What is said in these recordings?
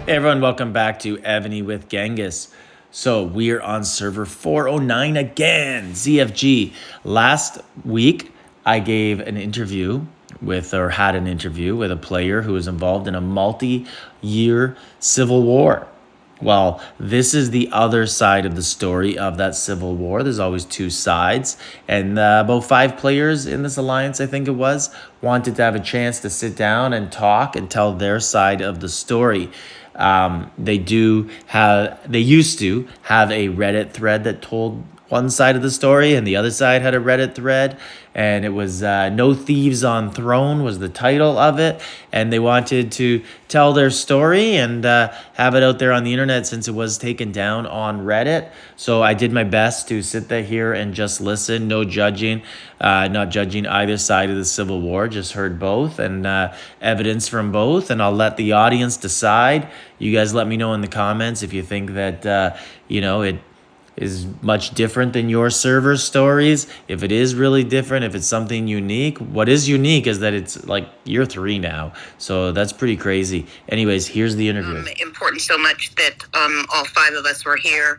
Hey everyone, welcome back to Evony with Genghis. So we're on server 409 again, ZFG. Last week, I gave an interview had an interview with a player who was involved in a multi-year civil war. Well, this is the other side of the story of that civil war. There's always two sides. And about 5 players in this alliance, I think it was, wanted to have a chance to sit down and talk and tell their side of the story. They used to have a Reddit thread that told one side of the story, and the other side had a Reddit thread, and it was No Thieves on Throne was the title of it, and they wanted to tell their story and have it out there on the internet since it was taken down on Reddit. So I did my best to sit there here and just listen, no judging, not judging either side of the Civil War, just heard both and evidence from both, and I'll let the audience decide. You guys let me know in the comments if you think that, it is much different than your server stories. If it is really different, if it's something unique. What is unique is that it's like year 3 now. So that's pretty crazy. Anyways, here's the interview. Important so much that all 5 of us were here.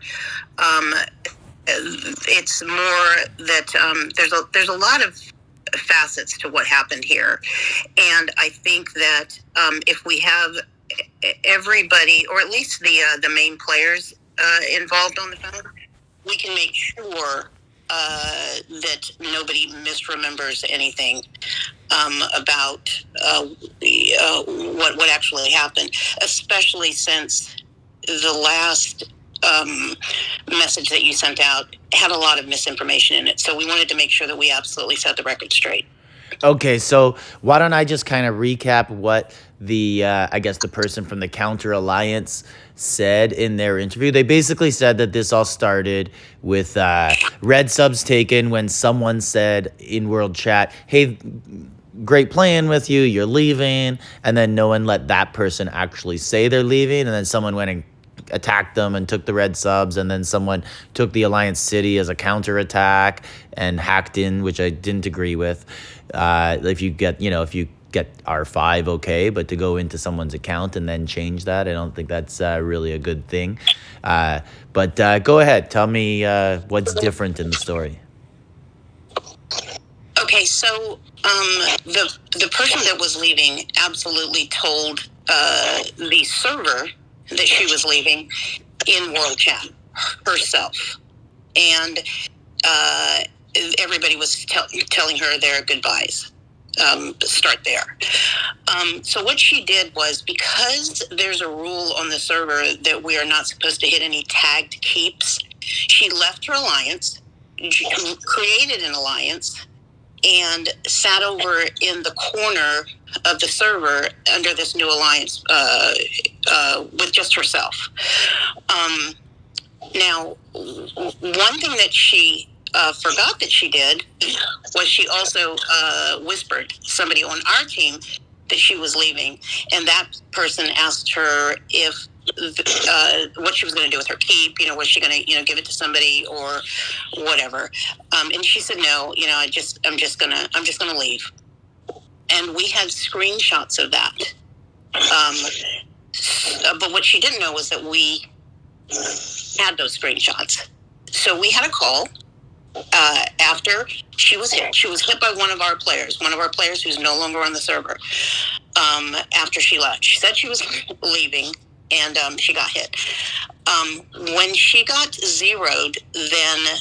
It's more that there's a lot of facets to what happened here. And I think that if we have everybody, or at least the main players involved on the phone, we can make sure that nobody misremembers anything about what actually happened, especially since the last message that you sent out had a lot of misinformation in it. So we wanted to make sure that we absolutely set the record straight. Okay, so why don't I just kind of recap what the person from the Counter Alliance said in their interview. They basically said that this all started with red subs taken when someone said in World Chat, hey, great playing with you, you're leaving, and then no one let that person actually say they're leaving, and then someone went and attacked them and took the red subs, and then someone took the Alliance City as a counterattack and hacked in, which I didn't agree with. If you get R5, okay, but to go into someone's account and then change that, I don't think that's really a good thing. But go ahead, tell me what's different in the story. Okay, so the person that was leaving absolutely told the server that she was leaving in World Chat herself, and everybody was telling her their goodbyes. Start there. So what she did was, because there's a rule on the server that we are not supposed to hit any tagged keeps, she left her alliance, created an alliance, and sat over in the corner of the server under this new alliance with just herself. Now, one thing that she forgot that she did was she also whispered somebody on our team that she was leaving, and that person asked her if what she was going to do with her keep. Was she going to give it to somebody or whatever? And she said no. I'm just going to leave. And we had screenshots of that. But what she didn't know was that we had those screenshots. So we had a call. After she was hit by one of our players who's no longer on the server. After she left, she said she was leaving, and she got hit. When she got zeroed, then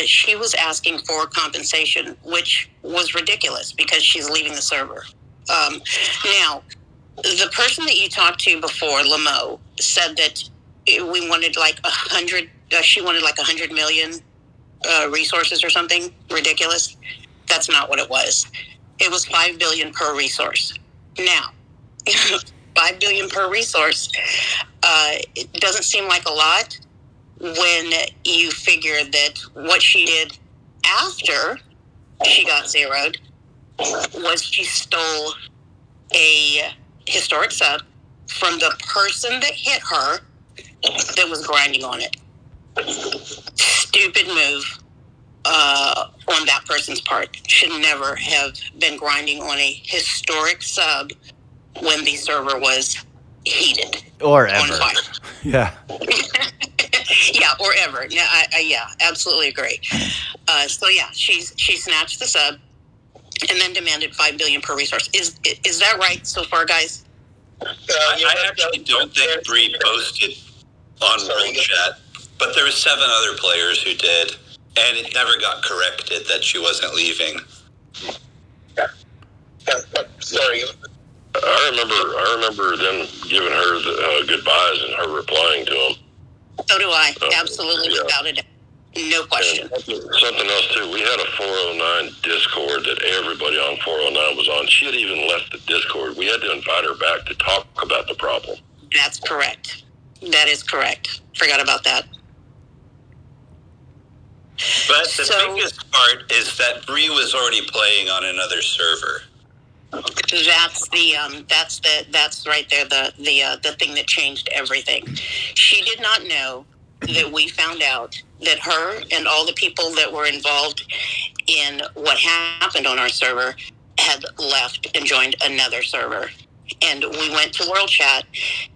she was asking for compensation, which was ridiculous because she's leaving the server. Now, the person that you talked to before, Lamo, said that we wanted like 100. She wanted like 100 million. Resources or something ridiculous. That's not what it was. It was 5 billion per resource. Now, 5 billion per resource, it doesn't seem like a lot when you figure that what she did after she got zeroed was she stole a historic sub from the person that hit her that was grinding on it. Stupid move on that person's part. Should never have been grinding on a historic sub when the server was heated Or on ever. fire. Yeah. Yeah, or ever. No, yeah, absolutely agree. So yeah, she snatched the sub and then demanded $5 billion per resource. Is that right so far, guys? I actually don't think Bree posted on World Chat, but there were 7 other players who did, and it never got corrected that she wasn't leaving. Sorry. I remember them giving her the goodbyes and her replying to them. So do I. Absolutely, yeah. without a doubt. No question. And something else too. We had a 409 Discord that everybody on 409 was on. She had even left the Discord. We had to invite her back to talk about the problem. That's correct. That is correct. Forgot about that. But the biggest part is that Bree was already playing on another server. That's right there the thing that changed everything. She did not know that we found out that her and all the people that were involved in what happened on our server had left and joined another server. And we went to World Chat,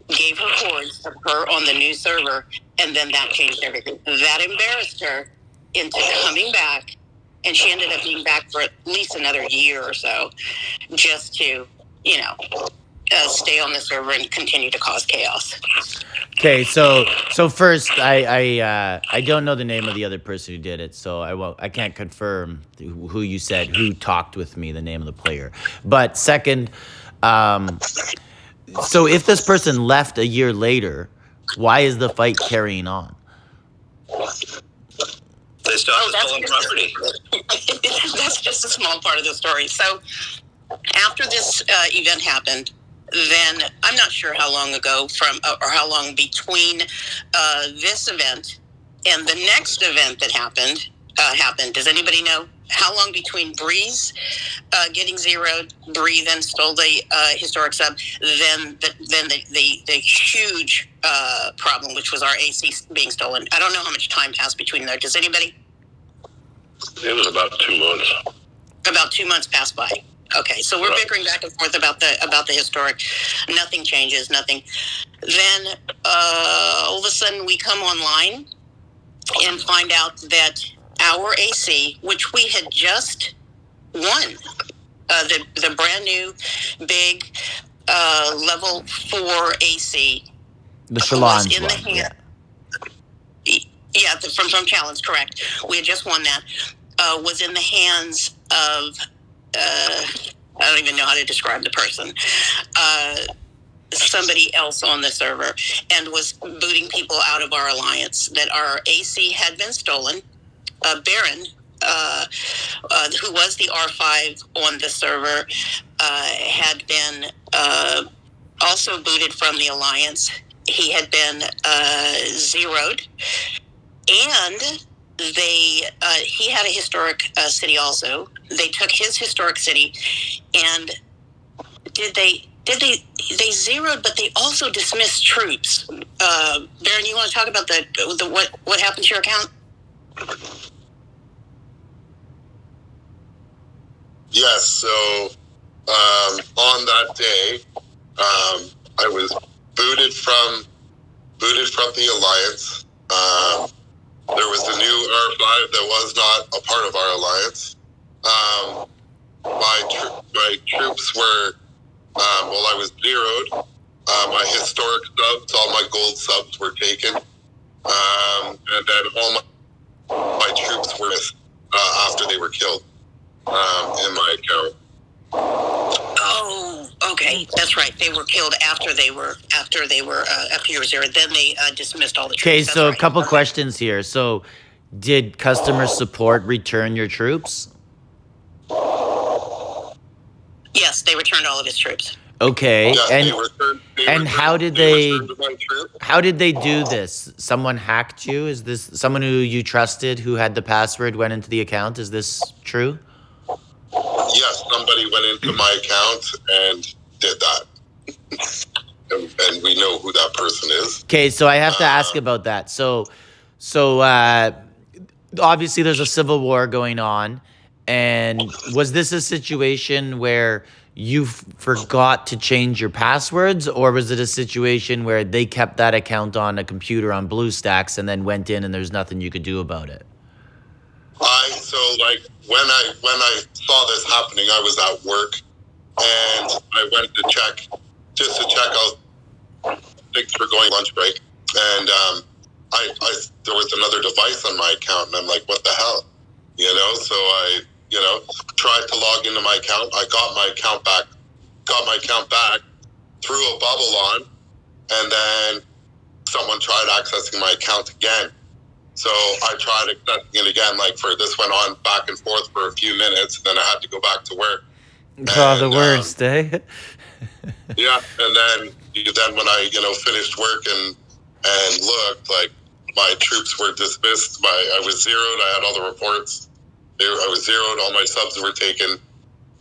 gave her cords of her on the new server, and then that changed everything. That embarrassed her into coming back, and she ended up being back for at least another year or so, just to, stay on the server and continue to cause chaos. Okay, so first, I don't know the name of the other person who did it, so I can't confirm who you said who talked with me, the name of the player. But second, so if this person left a year later, why is the fight carrying on? They still have stolen property. That's just a small part of the story. So after this event happened, then I'm not sure how long ago or how long between this event and the next event that happened. Does anybody know how long between Bree's getting zeroed, Bree then stole the historic sub, then the huge problem, which was our AC being stolen? I don't know how much time passed between there. Does anybody? It was about 2 months. About 2 months passed by. Okay, so we're bickering back and forth about the historic. Nothing changes, nothing. Then all of a sudden we come online and find out that our AC, which we had just won, the brand new big level 4 AC, The Shalons was in the one. hand. Yeah, from Challenge, correct. We had just won that. Was in the hands of, I don't even know how to describe the person, somebody else on the server, and was booting people out of our alliance. That our AC had been stolen. Baron, who was the R5 on the server, had been also booted from the alliance. He had been zeroed, and he had a historic city also. They took his historic city, and they zeroed, but they also dismissed troops. Baron, you want to talk about what happened to your account? Yes, so on that day, I was booted from the alliance. There was a new R5 that was not a part of our alliance. My troops were, I was zeroed. My historic subs, all my gold subs were taken. And then all my troops were after they were killed in my account. Oh, okay, that's right. They were killed after they were after you were zeroed. Then they dismissed all the troops. Okay, That's so right. a couple questions here. So, did customer support return your troops? Yes, they returned all of his troops. Okay, Yes, and how did they do this? Someone hacked you? Is this someone who you trusted who had the password went into the account? Is this true? Yes, somebody went into my account and did that. And we know who that person is. Okay, so I have to ask about that. So obviously there's a civil war going on, And was this a situation where you forgot to change your passwords, or was it a situation where they kept that account on a computer on BlueStacks and then went in and there's nothing you could do about it? When I saw this happening, I was at work and I went to check out things for going lunch break, and there was another device on my account, and I'm like, what the hell, So I tried to log into my account. I got my account back, threw a bubble on, and then someone tried accessing my account again. So I tried accessing it again, this went on back and forth for a few minutes, and then I had to go back to work. Oh, the worst, eh? Yeah, and then when I finished work and looked, my troops were dismissed. I was zeroed. I had all the reports. I was zeroed. All my subs were taken,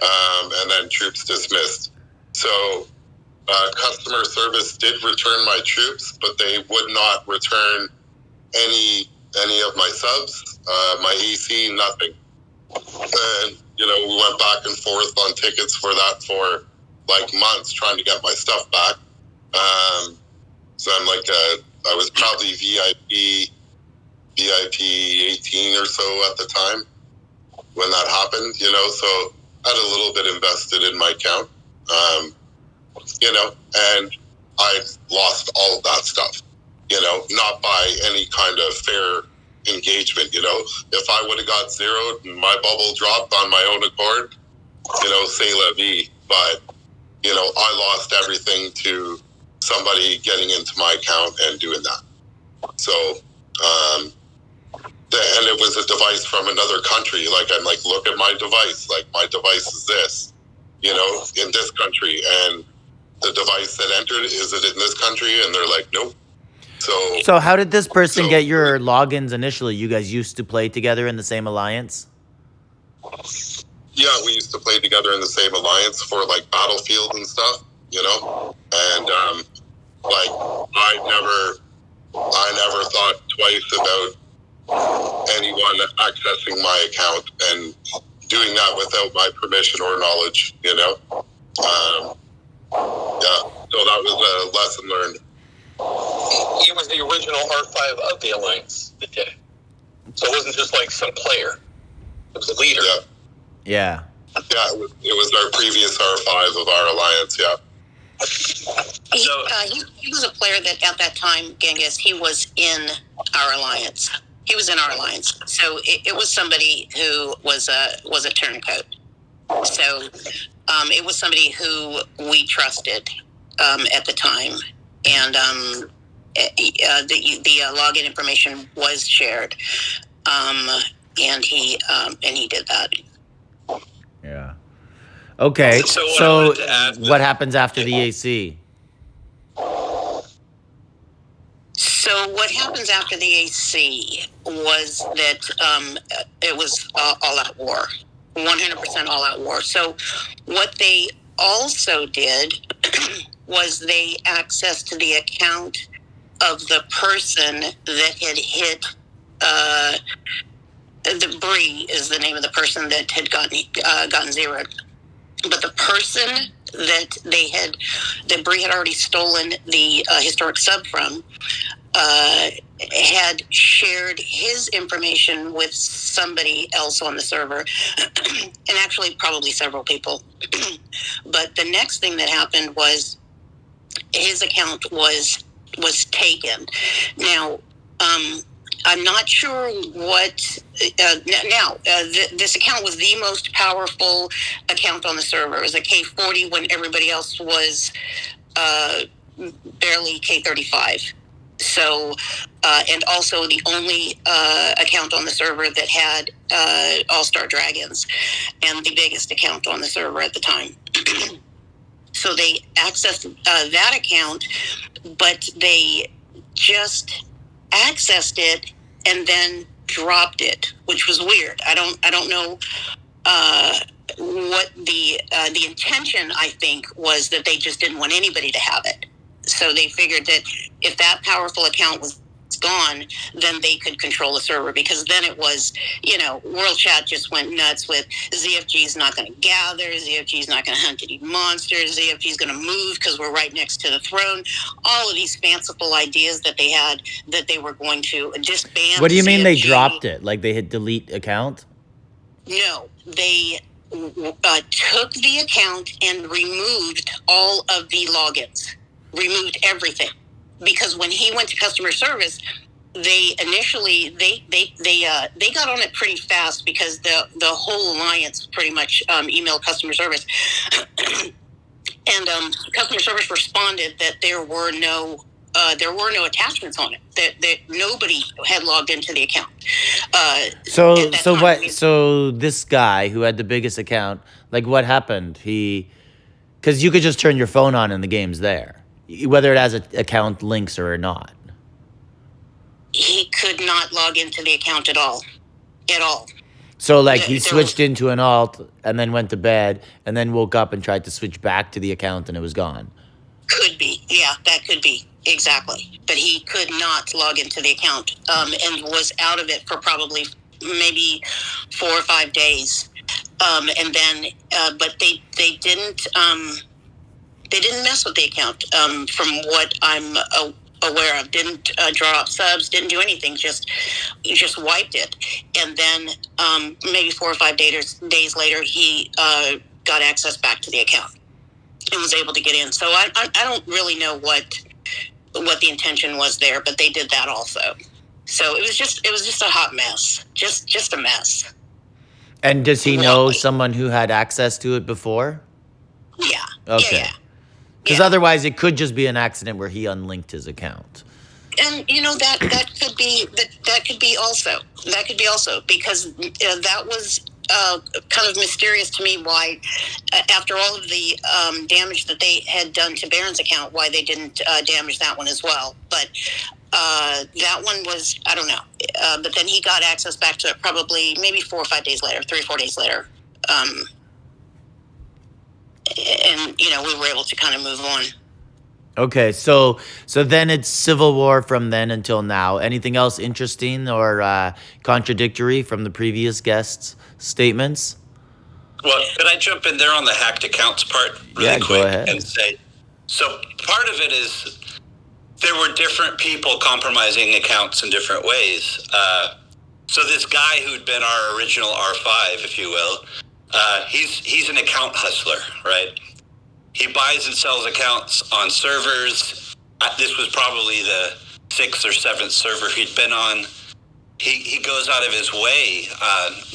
and then troops dismissed. So customer service did return my troops, but they would not return any of my subs, my AC, nothing. And we went back and forth on tickets for that for months, trying to get my stuff back. So I'm I was probably VIP 18 or so at the time when that happened, so I had a little bit invested in my account, and I lost all of that stuff, not by any kind of fair engagement. If I would have got zeroed and my bubble dropped on my own accord, c'est la vie. But, I lost everything to somebody getting into my account and doing that. So, and it was a device from another country. I'm like, look at my device. My device is this, in this country. And the device that entered, is it in this country? And they're like, nope. So how did this person get your logins initially? You guys used to play together in the same alliance? Yeah, we used to play together in the same alliance for Battlefield and stuff, and I never thought twice about anyone accessing my account and doing that without my permission or knowledge, Yeah, so that was a lesson learned. He was the original R5 of the Alliance, so it wasn't just some player. It was a leader. Yeah. Yeah, it was our previous R5 of our Alliance, yeah. He was a player that at that time, Genghis, he was in our Alliance. He was in our Alliance. So it was somebody who was a turncoat. So it was somebody who we trusted at the time. And the login information was shared, and he did that. Yeah. Okay. So what happens after the AC? So what happens after the AC was that it was all-out war, 100% all-out war. So what they also did was they accessed the account of the person that had hit, the Bree is the name of the person that had gotten zeroed. But the person that Bree had already stolen the historic sub from, had shared his information with somebody else on the server, and actually probably several people. But the next thing that happened was his account was taken. Now, I'm not sure what. This account was the most powerful account on the server. It was a K40 when everybody else was barely K35. So, and also the only account on the server that had All-Star Dragons, and the biggest account on the server at the time. So they accessed that account, but they just accessed it and then dropped it, which was weird. I don't know what the intention, I think, was that they just didn't want anybody to have it. So they figured that if that powerful account was gone, then they could control the server, because then it was, World Chat just went nuts with ZFG's not going to gather, ZFG's not going to hunt any monsters, ZFG's going to move because we're right next to the throne. All of these fanciful ideas that they had, that they were going to disband. What do you mean ZFG. they dropped it? Like they hit delete account? No, they took the account and removed all of the logins, removed everything. Because when he went to customer service, they initially they got on it pretty fast, because the whole alliance pretty much emailed customer service, and customer service responded that there were no attachments on it, that nobody had logged into the account. So this guy who had the biggest account, like what happened? Because you could just turn your phone on and the game's there, whether it has account links or not. He could not log into the account at all. So like he switched into an alt and then went to bed and then woke up and tried to switch back to the account and it was gone. Could be. Yeah, that could be. Exactly. But he could not log into the account, and was out of it for probably maybe 4 or 5 days. And then, but they didn't mess with the account, from what I'm aware of. Didn't draw up subs, didn't do anything, just wiped it. And then maybe 4 or 5 days later, he got access back to the account and was able to get in. So I don't really know what the intention was there, but they did that also. So it was just a hot mess, just a mess. And does he know someone who had access to it before? Yeah. Okay. Yeah. Because otherwise it could just be an accident where he unlinked his account. And that could be also because that was kind of mysterious to me, why after all of the damage that they had done to Baron's account, why they didn't damage that one as well. But that one was, I don't know. But then he got access back to it probably maybe 4 or 5 days later, 3 or 4 days later. And we were able to kind of move on. Okay, so then it's civil war from then until now. Anything else interesting or contradictory from the previous guests' statements? Well, could I jump in there on the hacked accounts part really quick? Go ahead. And say, so part of it is there were different people compromising accounts in different ways. So this guy who'd been our original R5, if you will, he's an account hustler, right? He buys and sells accounts on servers. This was probably the 6th or 7th server he'd been on. He goes out of his way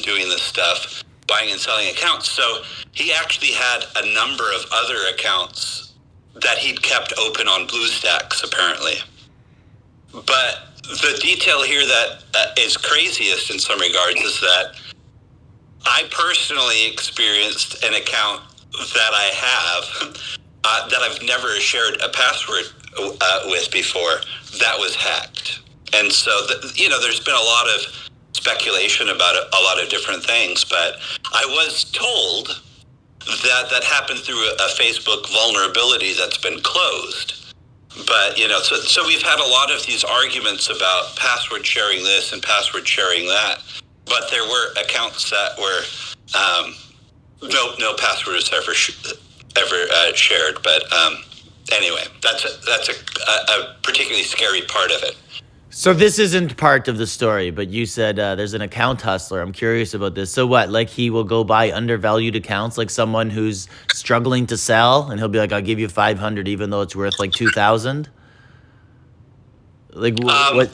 doing this stuff, buying and selling accounts. So he actually had a number of other accounts that he'd kept open on BlueStacks, apparently. But the detail here that is craziest in some regards is that I personally experienced an account that I have that I've never shared a password with before that was hacked. And so, there's been a lot of speculation about a lot of different things, but I was told that happened through a Facebook vulnerability that's been closed. But, so we've had a lot of these arguments about password sharing this and password sharing that, but there were accounts that were no password was ever shared. But anyway, that's a particularly scary part of it. So this isn't part of the story, but you said there's an account hustler. I'm curious about this. So what, like he will go buy undervalued accounts, like someone who's struggling to sell, and he'll be like, I'll give you 500 even though it's worth like 2,000? Like what?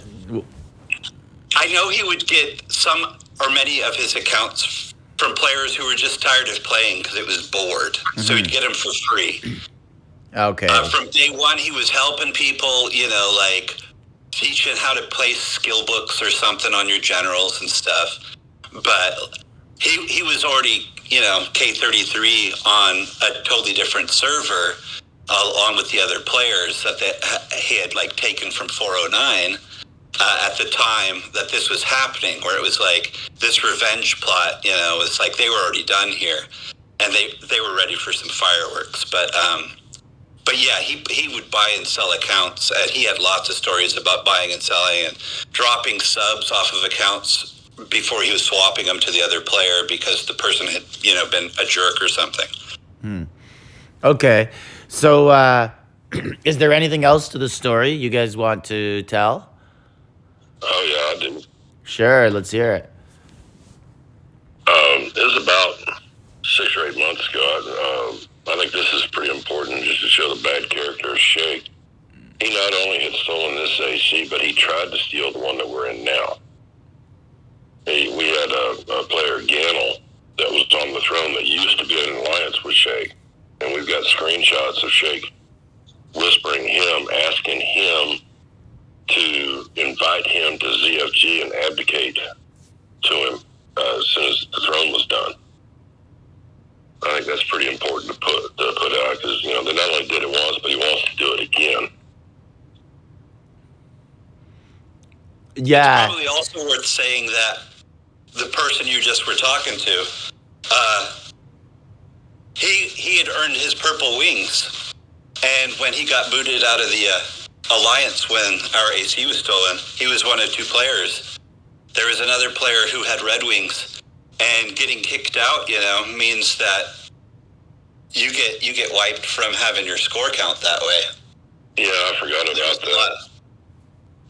I know he would get some or many of his accounts from players who were just tired of playing because it was bored. Mm-hmm. So he'd get them for free. Okay. From day one, he was helping people, like teaching how to place skill books or something on your generals and stuff. But he was already, K33 on a totally different server, along with the other players that he had taken from 409 at the time that this was happening, where it was like this revenge plot, it's like they were already done here and they were ready for some fireworks. But But yeah, he would buy and sell accounts, and he had lots of stories about buying and selling and dropping subs off of accounts before he was swapping them to the other player because the person had, been a jerk or something. Okay. So, is there anything else to the story you guys want to tell? Oh, yeah, I do. Sure, let's hear it. It was about 6 or 8 months ago. I think this is pretty important just to show the bad character of Shake. He not only had stolen this AC, but he tried to steal the one that we're in now. We had a player, Gannel, that was on the throne that used to be in an alliance with Shake. And we've got screenshots of Shake whispering him, asking him to invite him to ZFG and abdicate to him as soon as the throne was done. I think that's pretty important to put out because, they not only did it once, but he wants to do it again. Yeah. It's probably also worth saying that the person you just were talking to, he had earned his purple wings, and when he got booted out of the alliance when our AC was stolen, he was one of 2 players. There was another player who had red wings, and getting kicked out, means that you get wiped from having your score count that way. Yeah, I forgot about that.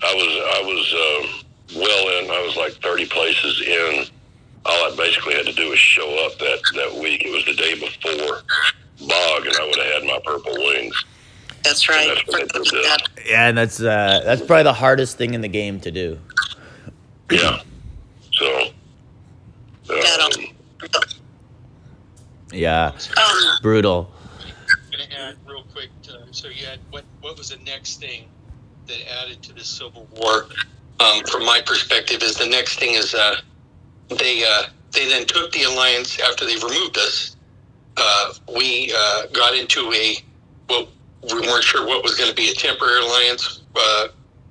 I was well in. I was like 30 places in. All I basically had to do was show up that week. It was the day before Bog, and I would have had my purple wings. That's right. That's what they did. Yeah, and that's probably the hardest thing in the game to do. Yeah. So. Yeah. Brutal. I'm going to add real quick. So you had what was the next thing that added to the Civil War? From my perspective, is the next thing is they then took the alliance after they removed us. We got into we weren't sure what was going to be a temporary alliance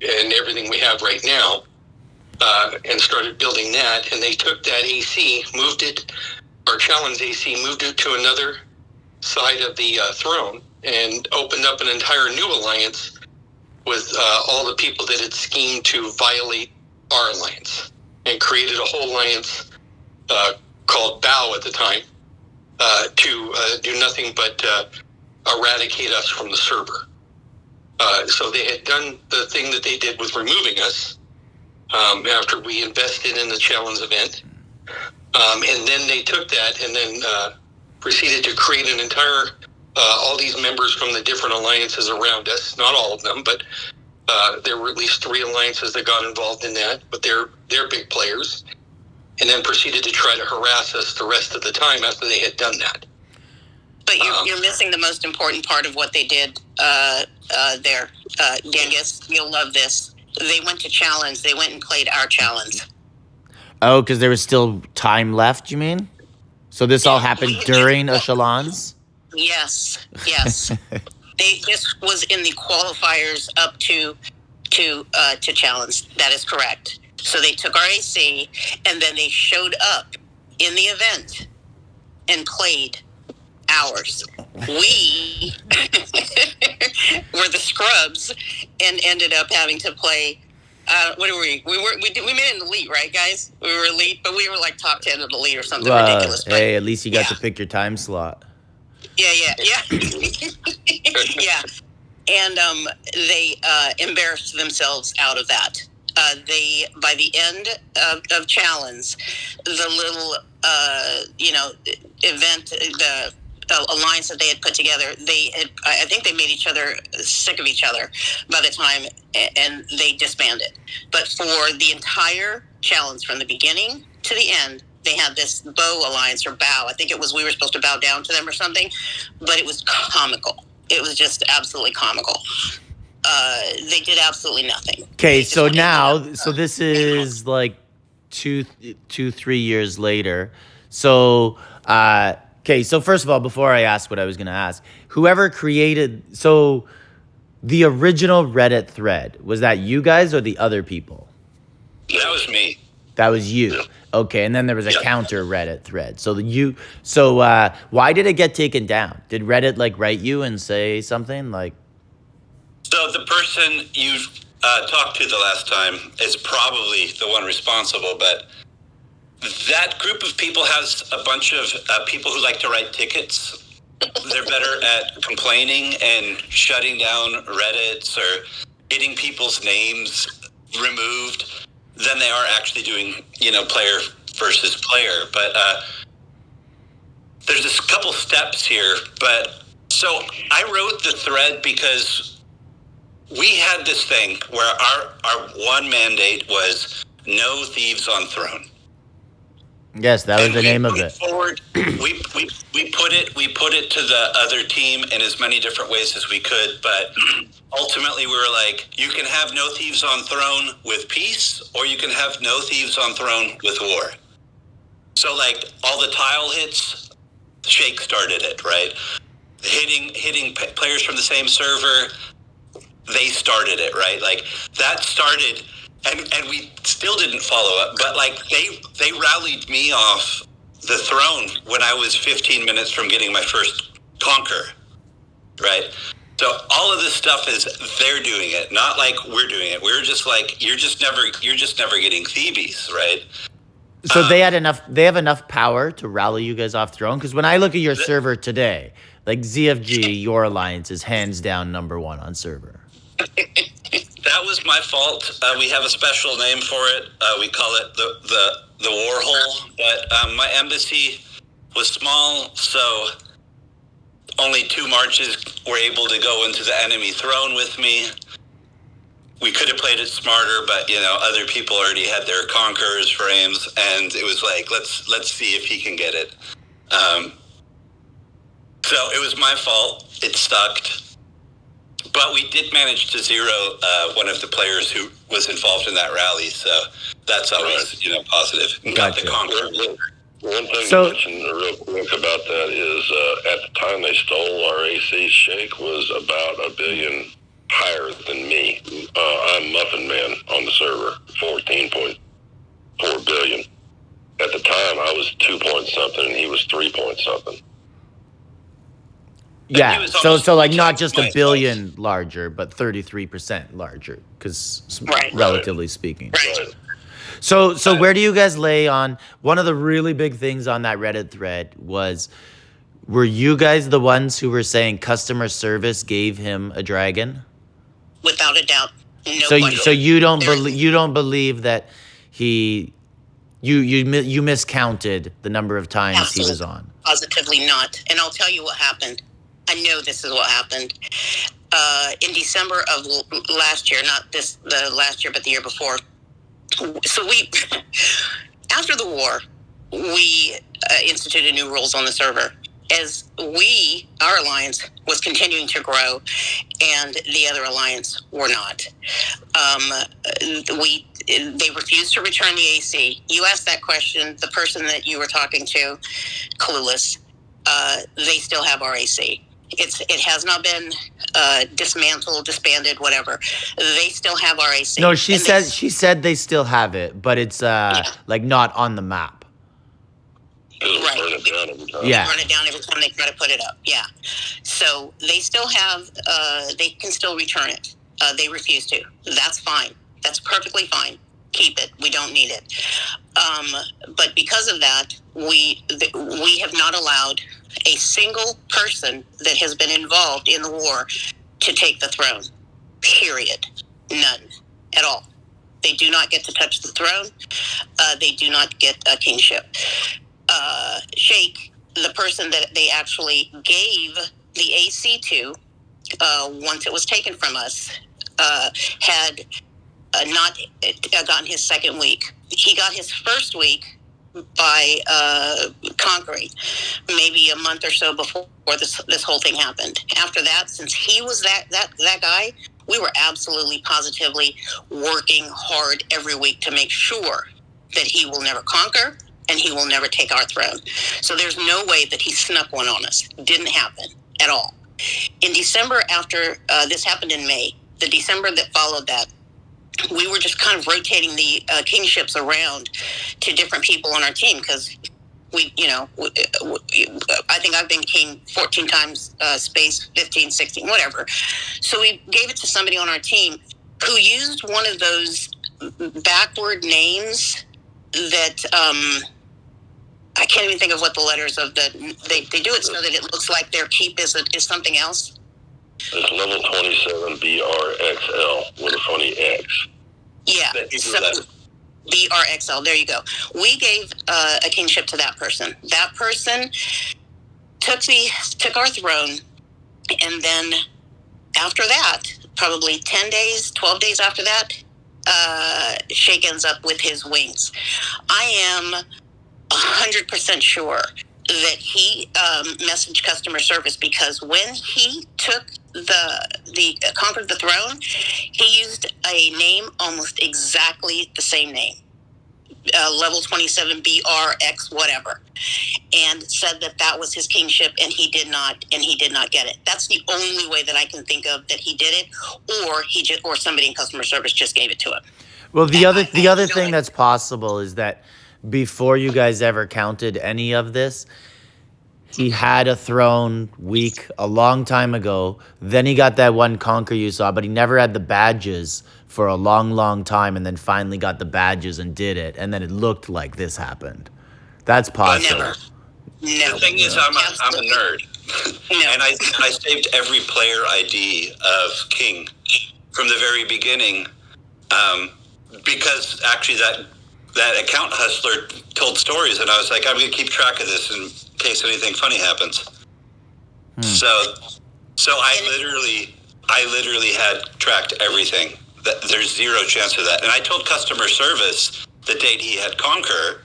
and everything we have right now, and started building that. And they took that AC, moved it, our challenge AC, moved it to another side of the throne, and opened up an entire new alliance with all the people that had schemed to violate our alliance, and created a whole alliance called BOW at the time to do nothing but eradicate us from the server. So they had done the thing that they did with removing us after we invested in the challenge event. And then they took that and then proceeded to create an entire, all these members from the different alliances around us, not all of them, but there were at least 3 alliances that got involved in that, but they're big players, and then proceeded to try to harass us the rest of the time after they had done that. But you're missing the most important part of what they did there. Genghis, you'll love this. They went to challenge. They went and played our challenge. Oh, because there was still time left, you mean? So this all happened during echelons? Yes. This was in the qualifiers up to challenge. That is correct. So they took our AC, and then they showed up in the event and played ours. We were the scrubs and ended up having to play. What were we? We made it an elite, right, guys? We were elite, but we were like top 10 of the elite or something ridiculous. But, hey, at least you got to pick your time slot. Yeah. Yeah. And they embarrassed themselves out of that. They, by the end of challenge, the little event, the alliance that they had put together, I think they made each other sick of each other by the time, and they disbanded. But for the entire challenge, from the beginning to the end, they had this bow alliance, or bow. I think it was, we were supposed to bow down to them or something, but it was comical. It was just absolutely comical. They did absolutely nothing. Okay, so now, so this is like 3 years later. So, okay, so first of all, before I ask what I was going to ask, whoever created, so the original Reddit thread, was that you guys or the other people? That was me. That was you. Okay, and then there was a Yeah. counter Reddit thread. So why did it get taken down? Did Reddit like write you and say something like? So the person you talked to the last time is probably the one responsible, but that group of people has a bunch of people who like to write tickets. They're better at complaining and shutting down Reddits or getting people's names removed than they are actually doing, player versus player. But there's a couple steps here. But so I wrote the thread because we had this thing where our one mandate was no thieves on throne. Yes, that was And the we name of put it. Forward, we put it to the other team in as many different ways as we could, but ultimately we were like, you can have no thieves on throne with peace, or you can have no thieves on throne with war. So like all the tile hits, Shake started it, right? Hitting players from the same server, they started it, right? Like that started, and we still didn't follow up, but like they rallied me off the throne when I was 15 minutes from getting my first conquer, right? So all of this stuff is they're doing it, not like we're doing it. We're just like you're just never getting Thebes, right? So they have enough power to rally you guys off throne. Because when I look at your server today, like ZFG, your alliance is hands down number one on server. That was my fault. We have a special name for it. We call it the war hole. But my embassy was small, so only 2 marches were able to go into the enemy throne with me. We could have played it smarter, but other people already had their conquerors frames, and it was like let's see if he can get it. So it was my fault. It sucked. But we did manage to zero one of the players who was involved in that rally, so that's always positive. Got the Gotcha. conqueror. One thing So- to mention real quick about that is at the time they stole our AC, Shake was about $1 billion higher than me. I'm Muffin Man on the server, 14.4 billion. At the time, I was 2 point something, and he was 3 point something. Yeah. was So almost like two not times just my $1 billion larger, but 33% larger, because Right. relatively speaking. Right. So where do you guys lay on one of the really big things on that Reddit thread was, were you guys the ones who were saying customer service gave him a dragon? Without a doubt. No So question. you don't There- believe that you miscounted the number of times he was on. Positively not. And I'll tell you what happened. I know this is what happened. In December of last year, not the last year, but the year before. So after the war, we instituted new rules on the server. As our alliance was continuing to grow, and the other alliance were not. They refused to return the AC. You asked that question. The person that you were talking to, clueless. They still have our AC. It has not been dismantled, disbanded, whatever. They still have our AC. No, she said they still have it, but it's like not on the map. Right. Burn it down every time. Yeah. Burn it down every time they try to put it up. Yeah. So they still have, they can still return it. They refuse to. That's fine. That's perfectly fine. Keep it. We don't need it. But because of that, we have not allowed a single person that has been involved in the war to take the throne. Period. None at all. They do not get to touch the throne. They do not get a kingship. Shake, the person that they actually gave the AC to, once it was taken from us, had not gotten his second week. He got his first week by conquering, maybe a month or so before this whole thing happened. After that, since he was that guy, we were absolutely positively working hard every week to make sure that he will never conquer and he will never take our throne. So there's no way that he snuck one on us. Didn't happen at all. In December, after this happened in May, the December that followed that, we were just kind of rotating the kingships around to different people on our team because I think I've been king 14 times, space 15, 16, whatever. So we gave it to somebody on our team who used one of those backward names that I can't even think of what the letters of they do it so that it looks like their keep is something else. It's level 27 BRXL with a funny X. Yeah. So, BRXL, there you go. We gave a kingship to that person. That person took our throne, and then after that, probably 10 days, 12 days after that, Shake ends up with his wings. I am 100% sure that he messaged customer service because when he took conquered the throne, he used a name almost exactly the same name, level 27 BRX whatever, and said that was his kingship, and he did not get it. That's the only way that I can think of that he did it, or somebody in customer service just gave it to him. Well, the other thing that's possible is that before you guys ever counted any of this, he had a throne week a long time ago. Then he got that one conquer you saw, but he never had the badges for a long, long time, and then finally got the badges and did it, and then it looked like this happened. That's possible. Never. No. The thing is, I'm a nerd, No. and I saved every player ID of King from the very beginning, because actually that account hustler told stories, and I was like, I'm going to keep track of this in case anything funny happens. So I literally had tracked everything. There's zero chance of that. And I told customer service the date he had conquer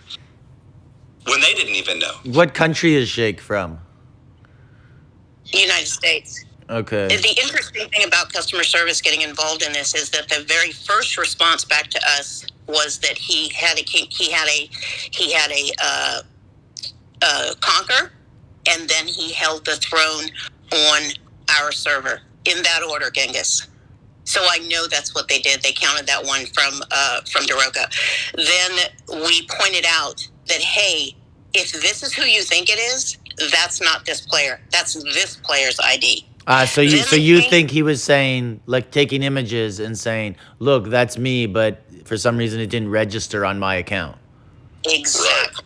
when they didn't even know. What country is Shake from? United States. Okay. The interesting thing about customer service getting involved in this is that the very first response back to us was that he had a conquer, and then he held the throne on our server in that order, Genghis. So I know that's what they did. They counted that one from Daroka. Then we pointed out that, hey, if this is who you think it is, that's not this player. That's this player's ID. So you think he was saying, like, taking images and saying, look, that's me, but for some reason it didn't register on my account. Exactly.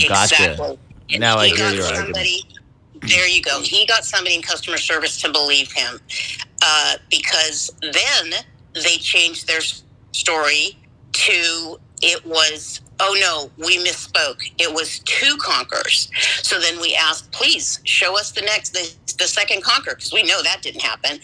Gotcha. Exactly. Now I hear got your somebody. There you go. He got somebody in customer service to believe him, because then they changed their story to it was, oh no, we misspoke. It was 2 conquers. So then we asked, please show us the second conquer, because we know that didn't happen.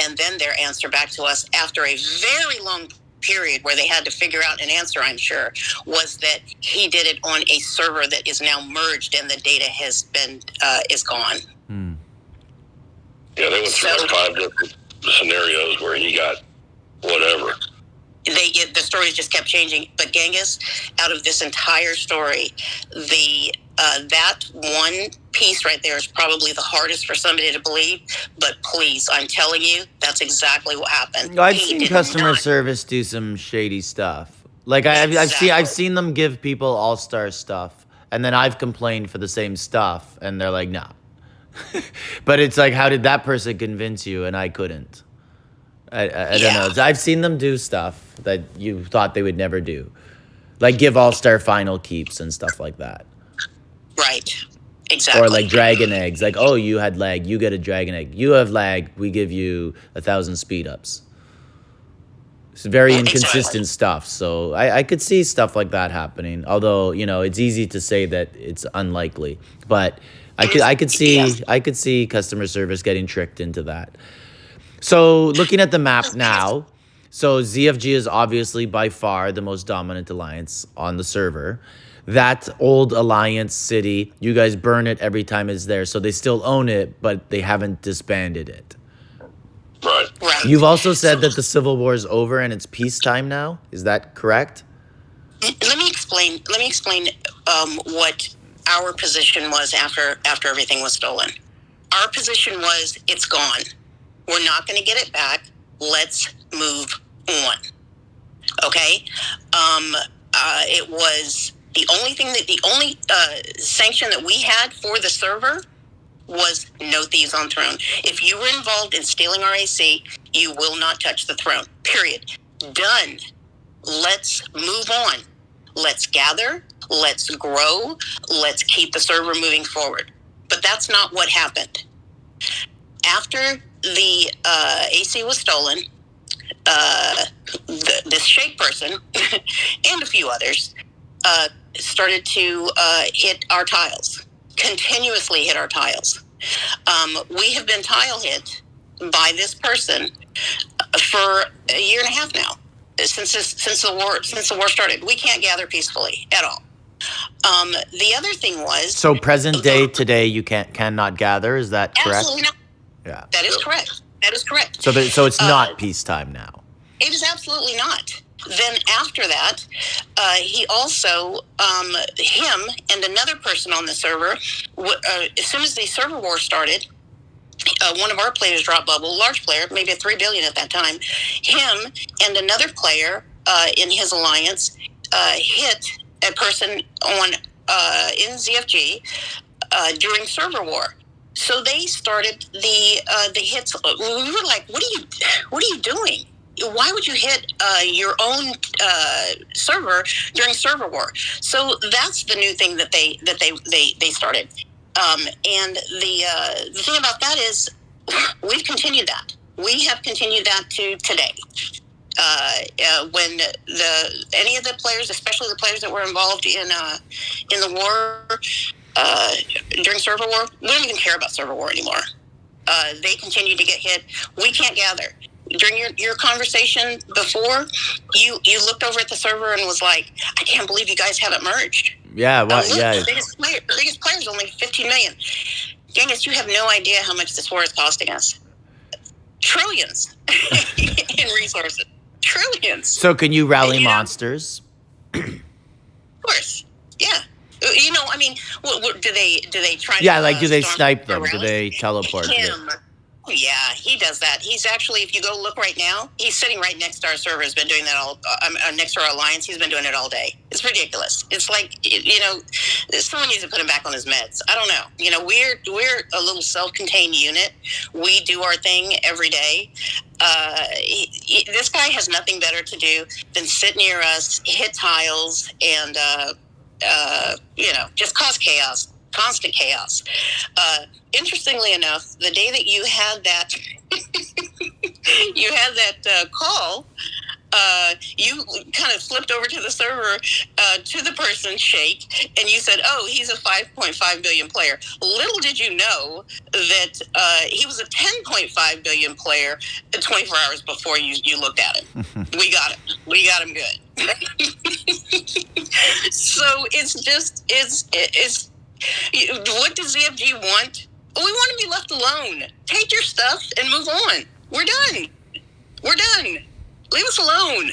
And then their answer back to us after a very long period where they had to figure out an answer, I'm sure, was that he did it on a server that is now merged and the data has been is gone. Yeah, they went through like 5 different scenarios where he got whatever. The stories just kept changing. But Genghis, out of this entire story, that one piece right there is probably the hardest for somebody to believe. But please, I'm telling you, that's exactly what happened. I've seen customer service do some shady stuff. Like I've seen them give people all-star stuff, and then I've complained for the same stuff, and they're like, nah. But it's like, how did that person convince you and I couldn't? I don't know. I've seen them do stuff that you thought they would never do. Like give all-star final keeps and stuff like that. Right. Exactly. Or like dragon eggs. Like, oh, you had lag, you get a dragon egg. You have lag, we give you 1,000 speed ups. It's very inconsistent stuff. So I could see stuff like that happening. Although, it's easy to say that it's unlikely. But I could see customer service getting tricked into that. So looking at the map now, so ZFG is obviously by far the most dominant alliance on the server. That old alliance city, you guys burn it every time it's there. So they still own it, but they haven't disbanded it. Right. You've also said that the Civil War is over and it's peacetime now. Is that correct? Let me explain what our position was after everything was stolen. Our position was, it's gone. We're not going to get it back. Let's move on. Okay, it was the only sanction that we had for the server was no thieves on throne. If you were involved in stealing our AC, you will not touch the throne. Period. Done. Let's move on. Let's gather. Let's grow. Let's keep the server moving forward. But that's not what happened. After the AC was stolen, this Shake person and a few others started to hit our tiles, continuously hit our tiles. We have been tile hit by this person for a year and a half now, since the war started. We can't gather peacefully at all. The other thing was, So present day today, you cannot gather. Is that correct? Absolutely not. Yeah. That is correct. That is correct. So it's not peacetime now. It is absolutely not. Then after that, he also, him and another person on the server, as soon as the server war started, one of our players dropped bubble, large player, maybe a 3 billion at that time. Him and another player in his alliance hit a person on in ZFG during server war. So they started the hits. We were like, "What are you doing? Why would you hit your own server during server war?" So that's the new thing that they started. And the thing about that is, we've continued that. We have continued that to today. When any of the players, especially the players that were involved in the war during server war, we don't even care about server war anymore. They continue to get hit. We can't gather. During your conversation before, you looked over at the server and was like, "I can't believe you guys haven't merged." Yeah. Well, yeah. The biggest player is only 15 million. Genghis, you have no idea how much this war is costing us. Trillions in resources. Trillions. So can you rally monsters? Of course. Yeah. You know, I mean, what do they try to... Yeah, like, do they storm snipe them? around? Do they teleport? Him. Yeah, he does that. He's actually, if you go look right now, he's sitting right next to our server. Has been doing that all next to our alliance. He's been doing it all day. It's ridiculous. It's like, you know, someone needs to put him back on his meds. I don't know. You know, we're a little self-contained unit. We do our thing every day. This guy has nothing better to do than sit near us, hit tiles, and you know, just cause chaos. Constant chaos. Interestingly enough, the day that you had that, call, you kind of flipped over to the server, to the person, Shake, and you said, "Oh, he's a 5.5 billion player." Little did you know that he was a 10.5 billion player 24 hours before you looked at him. We got him. We got him good. So it's what does ZFG want? We want to be left alone. Take your stuff and move on. We're done. Leave us alone.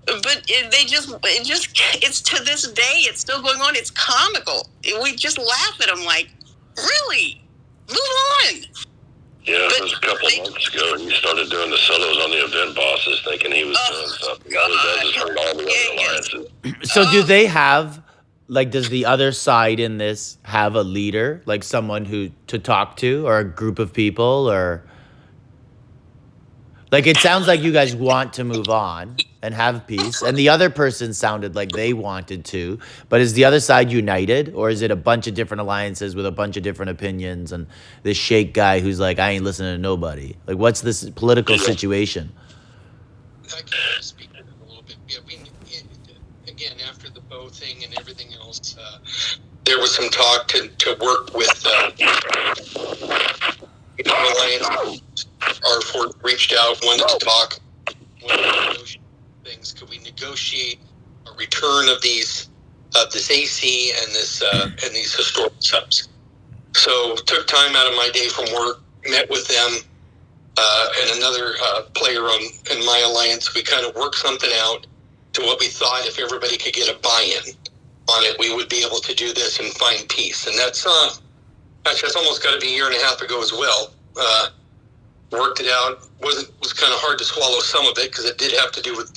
But it's to this day, it's still going on. It's comical. We just laugh at them like, really? Move on. Yeah, it was a couple of months ago, and he started doing the solos on the event bosses, thinking he was doing something. All he does is hurt all the other alliances. So do they have, like, does the other side in this have a leader, like someone who to talk to, or a group of people, or... Like, it sounds like you guys want to move on and have peace, and the other person sounded like they wanted to, but is the other side united, or is it a bunch of different alliances with a bunch of different opinions, and this Shake guy who's like, "I ain't listening to nobody"? Like, what's this political situation? I can speak to it a little bit. Yeah, again, after the bow thing and everything else, there was some talk to work with alliance. R4 reached out, wanted to talk, wanted to negotiate things. Could we negotiate a return of this AC and these historic subs? So took time out of my day from work, met with them and another player in my alliance. We kind of worked something out to what we thought, if everybody could get a buy-in on it, we would be able to do this and find peace. And that's almost got to be a year and a half ago as well. worked it out. Was kind of hard to swallow some of it because it did have to do with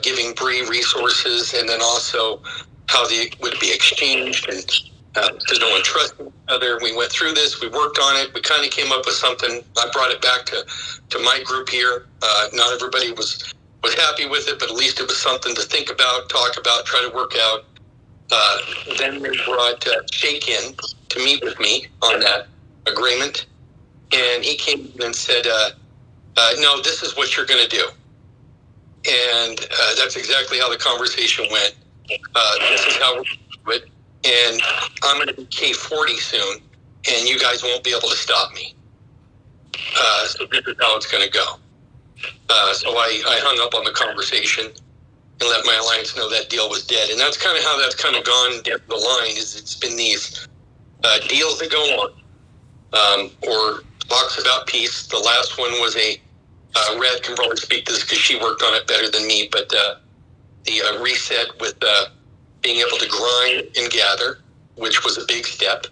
giving Bree resources, and then also how they would be exchanged, and because no one trusted each other. We went through this. We worked on it. We kind of came up with something. I brought it back to my group here. Not everybody was happy with it, but at least it was something to think about, talk about, try to work out. Then we brought Shake in to meet with me on that agreement. And he came in and said, no, this is what you're going to do. And that's exactly how the conversation went. This is how we're going to do it. And I'm going to be K40 soon, and you guys won't be able to stop me. So this is how it's going to go. So I hung up on the conversation and let my alliance know that deal was dead. And that's kind of how that's kind of gone down the line, is it's been these deals that go on, or talks about peace. The last one was Red can probably speak to this because she worked on it better than me, but the reset with being able to grind and gather, which was a big step.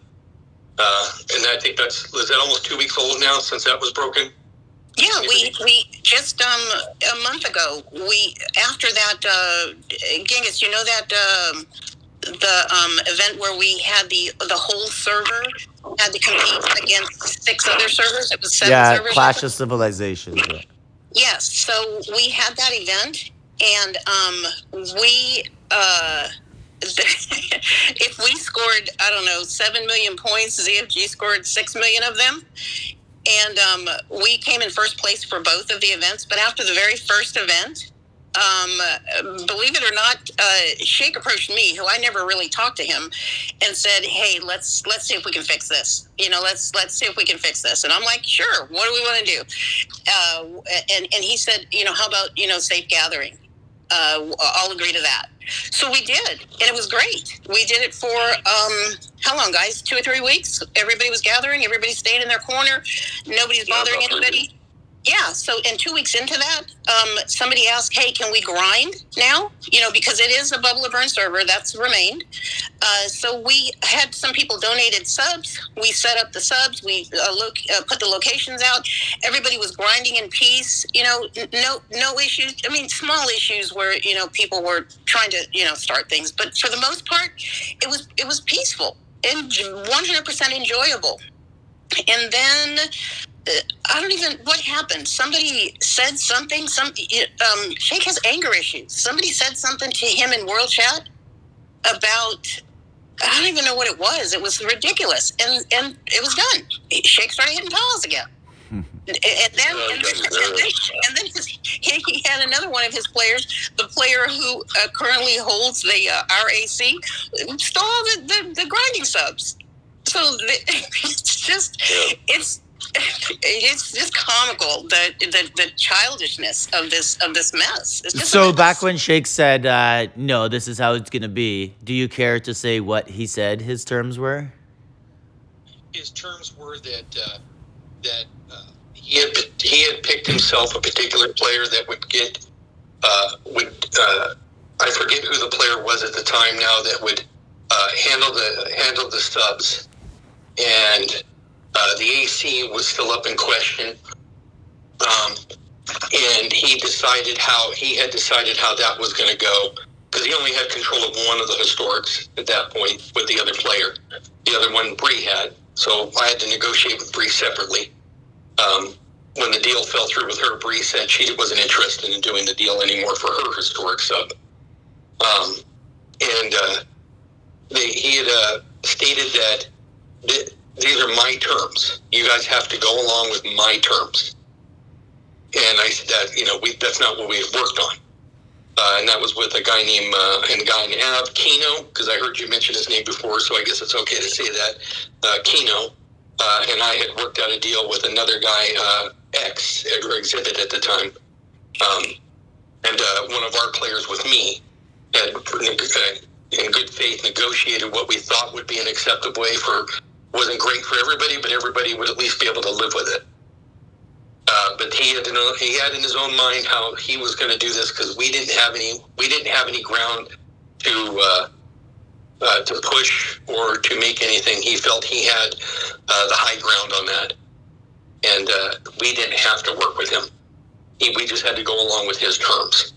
And I think is that almost 2 weeks old now since that was broken? Yeah, we just a month ago, after that, Genghis, you know that the event where we had the whole server had to compete against 6 other servers? It was 7 servers. Clash of Civilizations. Yeah. Yes, so we had that event, and we if we scored, I don't know, 7 million points, ZFG scored 6 million of them. And we came in first place for both of the events. But after the very first event, believe it or not, Shake approached me, who I never really talked to him, and said, "Hey, let's see if we can fix this. Let's see if we can fix this." And I'm like, "Sure. What do we want to do?" And he said, "How about safe gathering? I'll agree to that." So we did, and it was great. We did it for how long, guys? 2 or 3 weeks. Everybody was gathering. Everybody stayed in their corner. Nobody's bothering anybody. Yeah. So, and 2 weeks into that, somebody asked, "Hey, can we grind now?" Because it is a Bubble of Burn server that's remained. So we had some people donated subs. We set up the subs. We put the locations out. Everybody was grinding in peace. No issues. I mean, small issues where people were trying to start things, but for the most part, it was peaceful and 100% enjoyable. And then I don't even, what happened? Somebody said something. Shake has anger issues. Somebody said something to him in World Chat about, I don't even know what it was. It was ridiculous, and it was done. Shake started hitting calls again, and then he had another one of his players, the player who currently holds the RAC, stole the grinding subs. So it's just it's just comical, the childishness of this mess. It's just So back when Shake said, "No, this is how it's gonna be," do you care to say what he said his terms were? His terms were that he had picked himself a particular player that would get I forget who the player was at the time now, that would handle the subs, and the AC was still up in question, and he had decided how that was going to go, because he only had control of one of the historics at that point with the other player. The other one Bree had, so I had to negotiate with Bree separately. When the deal fell through with her, Bree said she wasn't interested in doing the deal anymore for her historic sub, and he had stated that these are my terms. You guys have to go along with my terms. And I said that, that's not what we had worked on. And that was with a guy named Kino, because I heard you mention his name before, so I guess it's okay to say that. Kino. And I had worked out a deal with another guy, X, or Exhibit at the time. And one of our players with me had, in good faith, negotiated what we thought would be an acceptable way wasn't great for everybody, but everybody would at least be able to live with it. But he had in his own mind how he was going to do this, because we didn't have any ground to push or to make anything. He felt he had the high ground on that, and we didn't have to work with him. We just had to go along with his terms.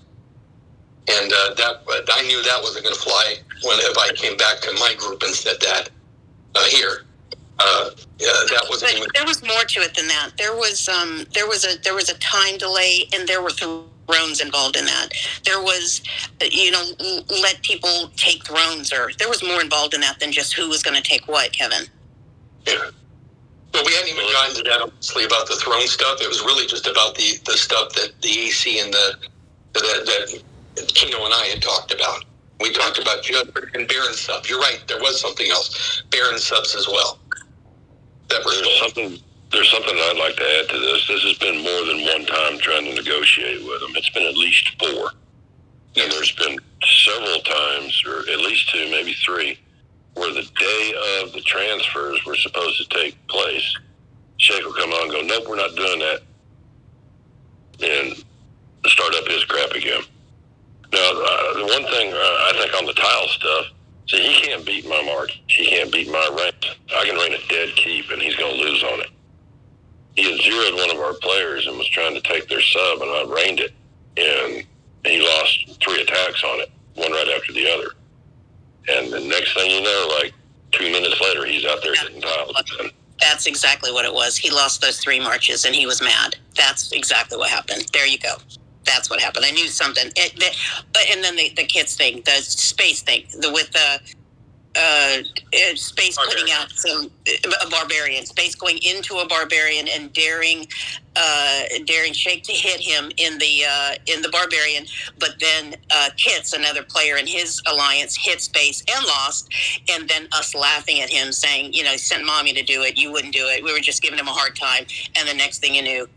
And I knew that wasn't going to fly if I came back to my group and said that here. That was. But there was more to it than that. There was a time delay, and there were thrones involved in that. There was, let people take thrones, or there was more involved in that than just who was going to take what, Kevin. Yeah. Well, we hadn't even gotten to that, honestly, about the throne stuff. It was really just about the stuff that the AC and that Kino and I had talked about. We talked about Judd and Baron subs. You're right. There was something else. Baron subs as well. There's something I'd like to add to this. This has been more than one time trying to negotiate with them. It's been at least 4. And there's been several times, or at least 2, maybe 3, where the day of the transfers were supposed to take place, Shake will come on and go, nope, we're not doing that, and start up his crap again. Now, the one thing I think on the tile stuff, see, he can't beat my mark. He can't beat my rank. I can rain a dead keep, and he's going to lose on it. He had zeroed one of our players and was trying to take their sub, and I rained it, and he lost 3 attacks on it, one right after the other. And the next thing you know, like 2 minutes later, he's out there hitting tiles again. That's exactly what it was. He lost those 3 marches, and he was mad. That's exactly what happened. There you go. That's what happened. I knew something. And then the kits thing, the space thing, with the space putting out a barbarian, space going into a barbarian and daring Shake to hit him in the barbarian, but then Kits, another player in his alliance, hit space and lost, and then us laughing at him saying, he sent mommy to do it, you wouldn't do it, we were just giving him a hard time, and the next thing you knew,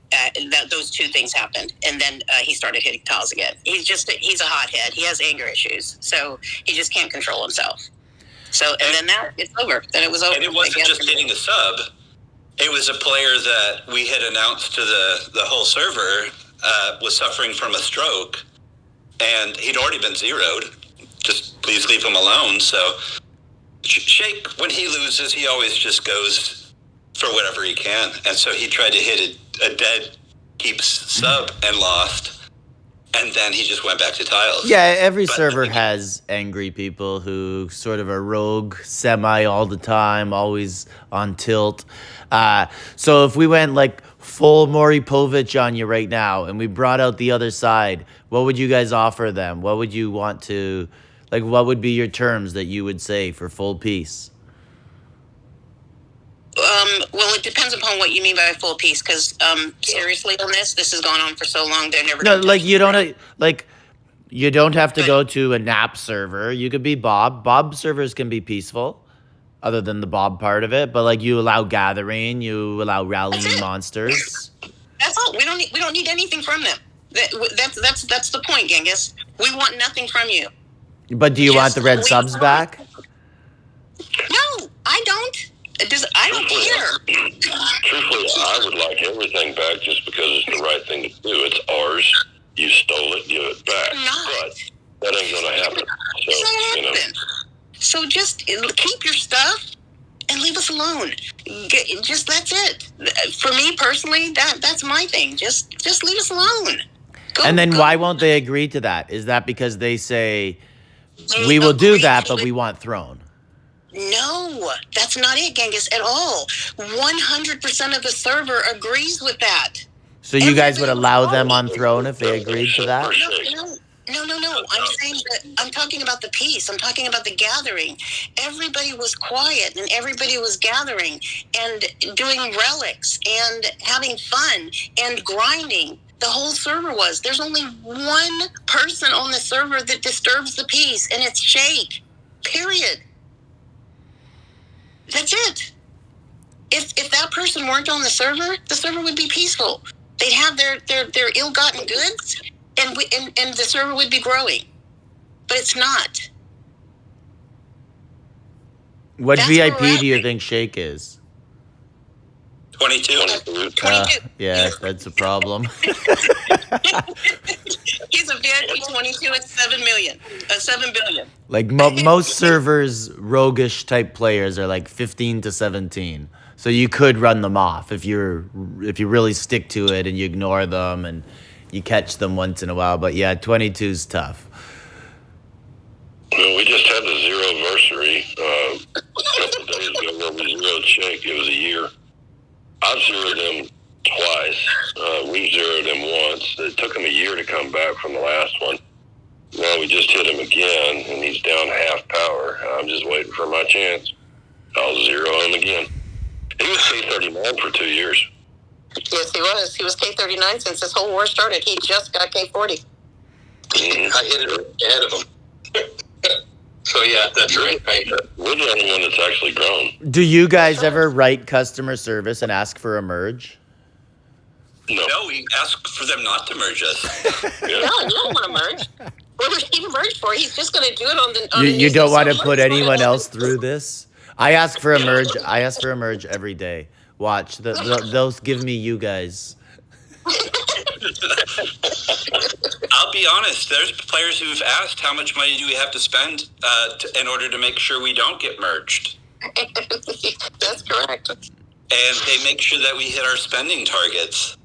those 2 things happened, and then he started hitting tiles again. He's a hothead. He has anger issues, so he just can't control himself. So, and then it's over. Then it was over. And it wasn't just hitting a sub. It was a player that we had announced to the whole server was suffering from a stroke, and he'd already been zeroed. Just please leave him alone. So Shake, when he loses, he always just goes for whatever he can. And so he tried to hit a dead keeps sub and lost. And then he just went back to tiles. Yeah, every server has angry people who sort of are rogue, semi all the time, always on tilt. So if we went like full Maury Povich on you right now and we brought out the other side, what would you guys offer them? What would you want to, what would be your terms that you would say for full peace? Well, it depends upon what you mean by a full piece, because seriously on this has gone on for so long, they're never No, you don't have to go to a nap server. You could be Bob. Bob servers can be peaceful, other than the Bob part of it. But you allow gathering, you allow rallying monsters. That's all. We don't need anything from them. That's the point, Genghis. We want nothing from you. But do you want the red subs back? No, I don't. I don't care. Truthfully, I would like everything back just because it's the right thing to do. It's ours. You stole it, give it back. But that ain't going to happen. So just keep your stuff and leave us alone. That's it. For me personally, that's my thing. Just leave us alone. And then why won't they agree to that? Is that because they say, we will do that, but we want throne? No, that's not it, Genghis, at all. 100% of the server agrees with that. So you guys would allow them on throne if they agreed to that? No. I'm saying that I'm talking about the peace. I'm talking about the gathering. Everybody was quiet and everybody was gathering and doing relics and having fun and grinding. The whole server was. There's only one person on the server that disturbs the peace, and it's Shake. Period. That's it. If that person weren't on the server would be peaceful. They'd have their ill-gotten goods, and the server would be growing. But it's not. What VIP do you think Shake is? 22. 22. Yeah, that's a problem. He's a VIP 22 at 7 million. 7 billion. Most servers, roguish type players are 15 to 17. So you could run them off if you really stick to it and you ignore them and you catch them once in a while. But yeah, 22 is tough. Well, we just had the zero anniversary a couple of days ago where we zeroed Shake. It was a year. I've zeroed him twice. We've zeroed him once. It took him a year to come back from the last one. Now we just hit him again, and he's down half power. I'm just waiting for my chance. I'll zero him again. He was K39 for 2 years. Yes, he was. He was K39 since this whole war started. He just got K40. Mm-hmm. I hit it ahead of him. So yeah, that's right. We're the only one that's actually grown. Do you guys ever write customer service and ask for a merge? No, we ask for them not to merge us. No, you don't want to merge. What would he merge for? He's just going to do it on the. On You the don't want to server. put anyone else through this? I ask for a merge. I ask for a merge every day. Watch. Those give me you guys. I'll be honest, there's players who've asked how much money do we have to spend in order to make sure we don't get merged. That's correct. And they make sure that we hit our spending targets.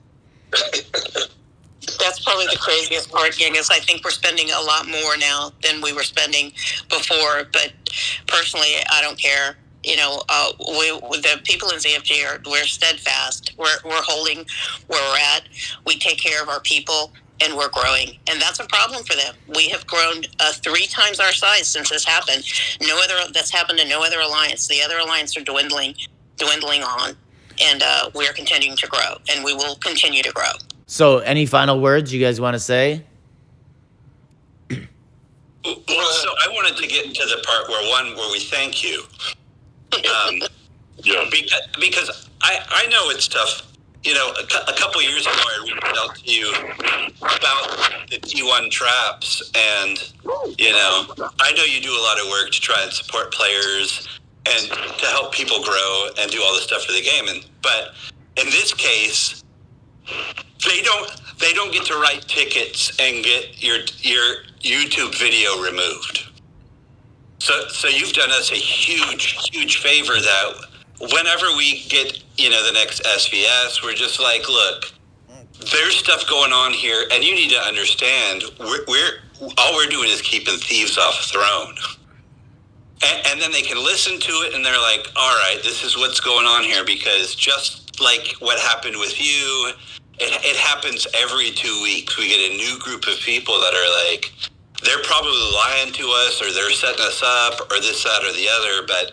That's probably the craziest part, Genghis. I think we're spending a lot more now than we were spending before. But personally, I don't care. You know, the people in ZFG we're steadfast. We're holding where we're at. We take care of our people, and we're growing. And that's a problem for them. We have grown 3 times our size since this happened. That's happened to no other alliance. The other alliance are dwindling on, and we're continuing to grow, and we will continue to grow. So, any final words you guys want to say? Well, so I wanted to get into the part where we thank you. Yeah. Because I know it's tough. You know, a couple years ago, I reached out to you about the T1 traps, and, you know, I know you do a lot of work to try and support players and to help people grow and do all this stuff for the game. But in this case, they don't get to write tickets and get your YouTube video removed. So you've done us a huge favor that whenever we get, you know, the next SVS, we're just like, look, there's stuff going on here, and you need to understand we're all we're doing is keeping thieves off the throne. And then they can listen to it, and they're like, all right, this is what's going on here, because just like what happened with you, it happens every 2 weeks. We get a new group of people that are like, they're probably lying to us, or they're setting us up, or this, that, or the other. But,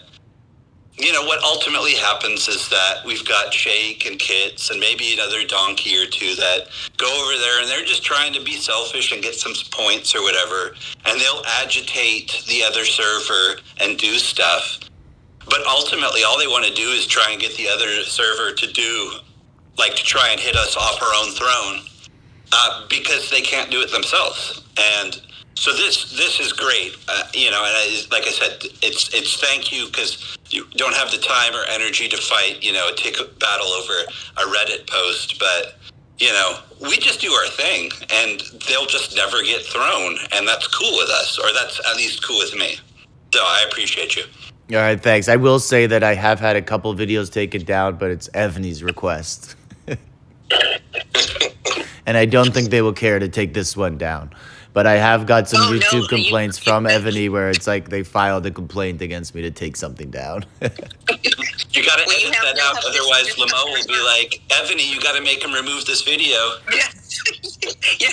you know, what ultimately happens is that we've got Shake and Kits and maybe another donkey or two that go over there, and they're just trying to be selfish and get some points or whatever, and they'll agitate the other server and do stuff. But ultimately, all they want to do is try and get the other server to try and hit us off our own throne, because they can't do it themselves. And so this is great, you know. And like I said, it's thank you, because you don't have the time or energy to fight, you know, a ticket battle over a Reddit post. But, you know, we just do our thing, and they'll just never get thrown, and that's cool with us, or that's at least cool with me. So I appreciate you. All right, thanks. I will say that I have had a couple videos taken down, but it's Evony's request. And I don't think they will care to take this one down. But I have got some YouTube complaints from Evony where it's like they filed a complaint against me to take something down. You got to edit that out, otherwise Lamo will be like, Evony, you got to make him remove this video. Yeah,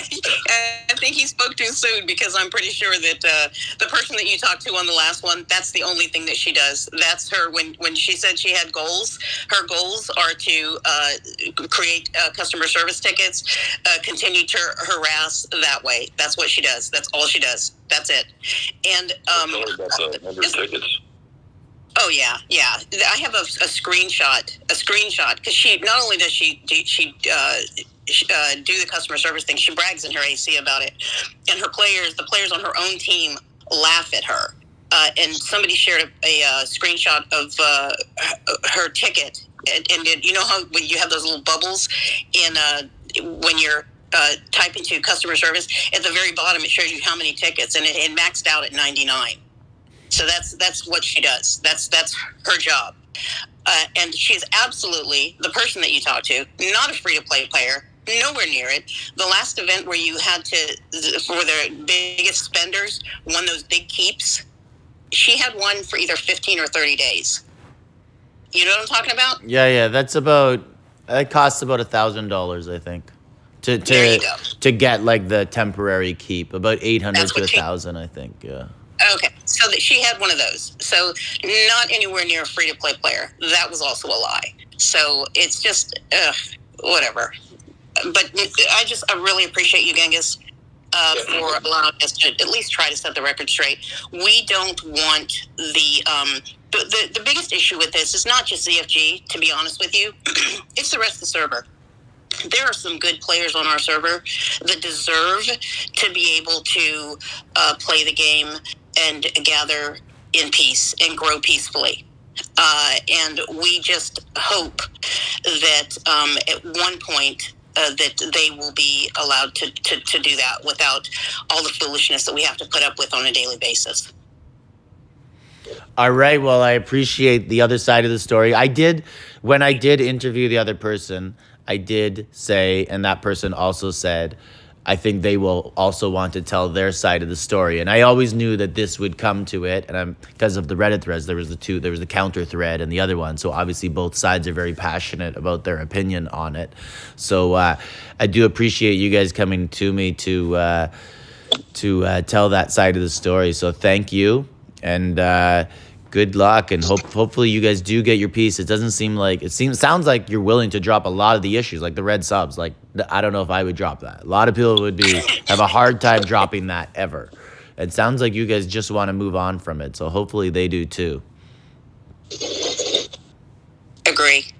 I think he spoke too soon, because I'm pretty sure that the person that you talked to on the last one, that's the only thing that she does. That's her, when she said she had goals, her goals are to create customer service tickets, continue to harass that way. That's what she does. That's all she does. That's it. And Tell her about the number of tickets. oh yeah. I have a screenshot, because she not only does she do the customer service thing, she brags in her AC about it, and the players on her own team laugh at her. And somebody shared a screenshot of her ticket, and you know how when you have those little bubbles in when you're typing to customer service, at the very bottom it shows you how many tickets, and it maxed out at 99. So that's what she does. That's her job. And she is absolutely the person that you talk to, not a free-to-play player, nowhere near it. The last event where you had to, for the biggest spenders, won those big keeps, she had one for either 15 or 30 days. You know what I'm talking about? Yeah, that's about, it costs about $1,000, I think. There you go. To get like the temporary keep, about 800 That's to what she- 1,000, I think. Yeah. Okay, so that she had one of those. So not anywhere near a free-to-play player. That was also a lie. So it's just, whatever. But I really appreciate you, Genghis, for allowing us to at least try to set the record straight. We don't want the biggest issue with this is not just ZFG, to be honest with you. It's the rest of the server. There are some good players on our server that deserve to be able to play the game and gather in peace and grow peacefully. And we just hope that at one point that they will be allowed to do that without all the foolishness that we have to put up with on a daily basis. All right. Well, I appreciate the other side of the story. When I did interview the other person, I did say, and that person also said, I think they will also want to tell their side of the story. And I always knew that this would come to it. And because of the Reddit threads, there was the counter thread and the other one. So obviously both sides are very passionate about their opinion on it. So I do appreciate you guys coming to me to tell that side of the story. So thank you. And good luck, and hopefully you guys do get your piece. It sounds like you're willing to drop a lot of the issues, like the red subs. Like, I don't know if I would drop that. A lot of people would have a hard time dropping that ever. It sounds like you guys just want to move on from it, so hopefully they do too. Agree.